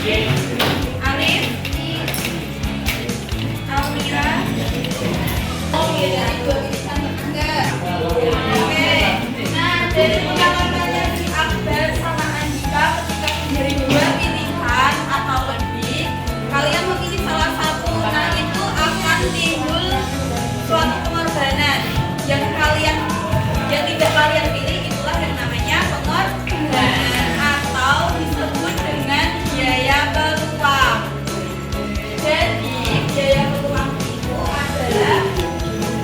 Alif, Almira. Oh iya, dua pilihan enggak. Oke. Nah, dari pengalamannya si Akbar sama Andika ketika dari dua pilihan atau lebih, kalian memilih salah satu. Nah, itu akan timbul suatu pengorbanan yang tidak kalian pilih. Itulah yang namanya pengorbanan atau disebut dengan biaya peluang. Jadi biaya peluang itu adalah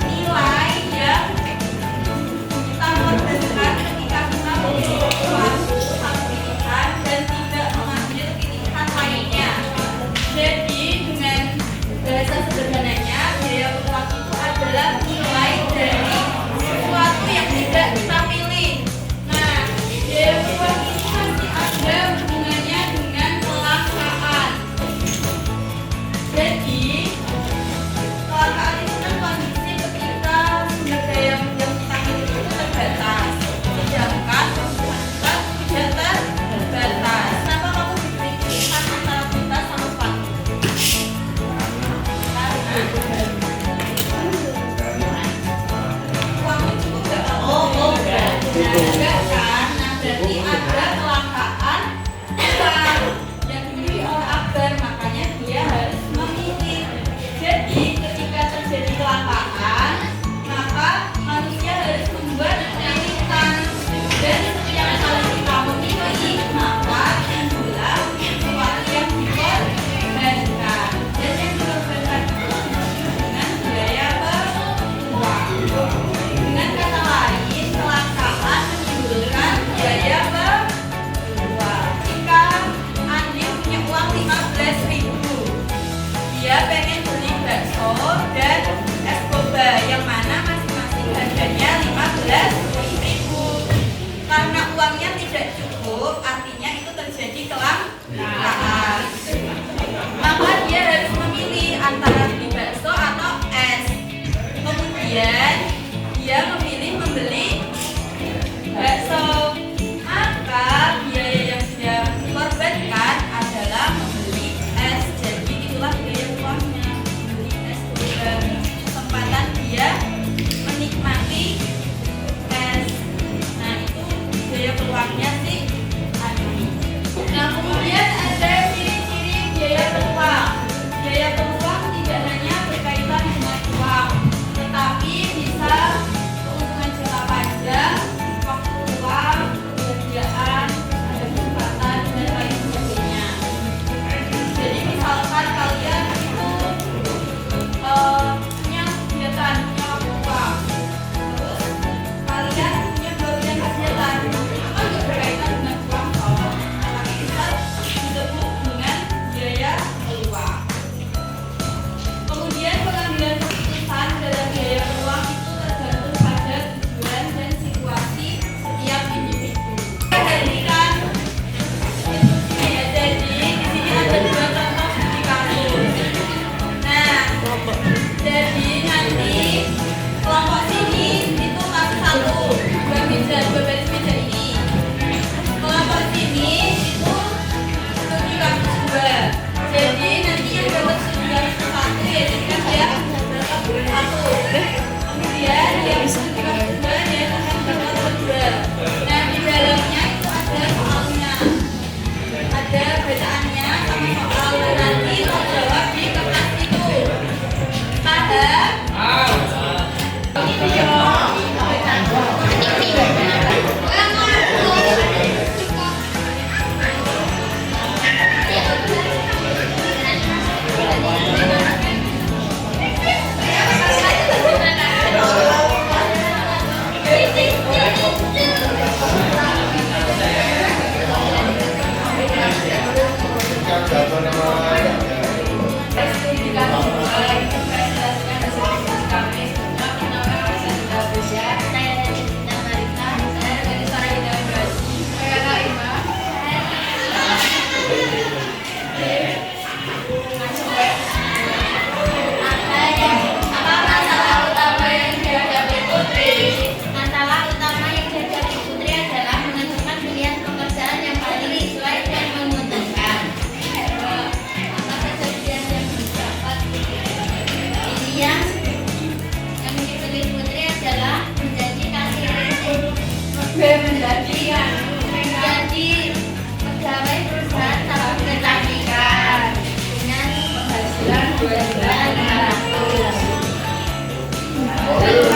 nilai yang kita korbankan ketika kita memilih satu pilihan dan tidak mengambil pilihan lainnya. Jadi dengan bahasa sederhananya, biaya peluang itu adalah nilai dari sesuatu yang tidak kita pilih. Nah, biaya peluang ini masih ada hubungannya dengan kelangkaan. Jadi kelangkaan itu kan kondisi ketika sumber daya yang kita miliki itu terbatas, sedangkan kebutuhan kita tidak terbatas. Kenapa kamu diberi pilihan antara kita sama waktu? Uangnya cukup nggak kamu? Enggak kan? Nah, berarti ada kelangkaan yang dimiliki oleh Akbar, makanya dia harus memilih. Jadi ketika terjadi kelangkaan, maka manusia harus membuat pilihan, dan setiap kali kita memilih, maka timbullah sesuatu yang dikorbankan, dan yang dikorbankan itu dengan biaya peluang. Dengan kata lain, kelangkaan menimbulkan biaya peluang. Jika Andi punya uang 15.000, dia pengen beli bakso dan es boba yang mana masing-masing harganya 15.000. Karena uangnya tidak cukup, artinya itu terjadi kelangkaan. Maka dia harus memilih antara beli bakso atau es. Kemudian dia memilih membeli bakso. Maka biaya yang dia korbankan adalah membeli es. Jadi itulah biaya uangnya, membeli es boba. Kesempatan dia menikmati es. Nah, itu biaya peluangnya sih Adi. Nah, kemudian ada ciri-ciri biaya peluang. Biaya peluang tidak hanya berkaitan dengan uang, tetapi bisa keuntungan jangka panjang, waktu luang, pekerjaan, ada kesempatan, dan lain sebagainya. Jadi misalkan kalian itu punya kegiatan, punya waktu luang, terus kalian punya bagian kegiatan, itu kan nggak berkaitan dengan uang toh, tapi bisa disebut dengan biaya peluang. Kemudian pengambilan keputusan dalam biaya peluang itu tergantung pada tujuan dan situasi setiap individu. Perhatikan ini ya, jadi di sini ada dua contoh studi kasus. Nah, jadi nanti kelompok sini itu kasus satu, dua baris meja ini. Kelompok sini itu studi kasus dua. Jadi nanti yang dapat studi kasus satu ya jadikan dia dapat satu. Kemudian yang studi kasus dua dia akan dapat dua. Nah, di dalamnya itu ada soalnya, ada bacaannya sama soal. Nanti mau jawab di kertas itu. Paham? Ini dia. 2.500.000.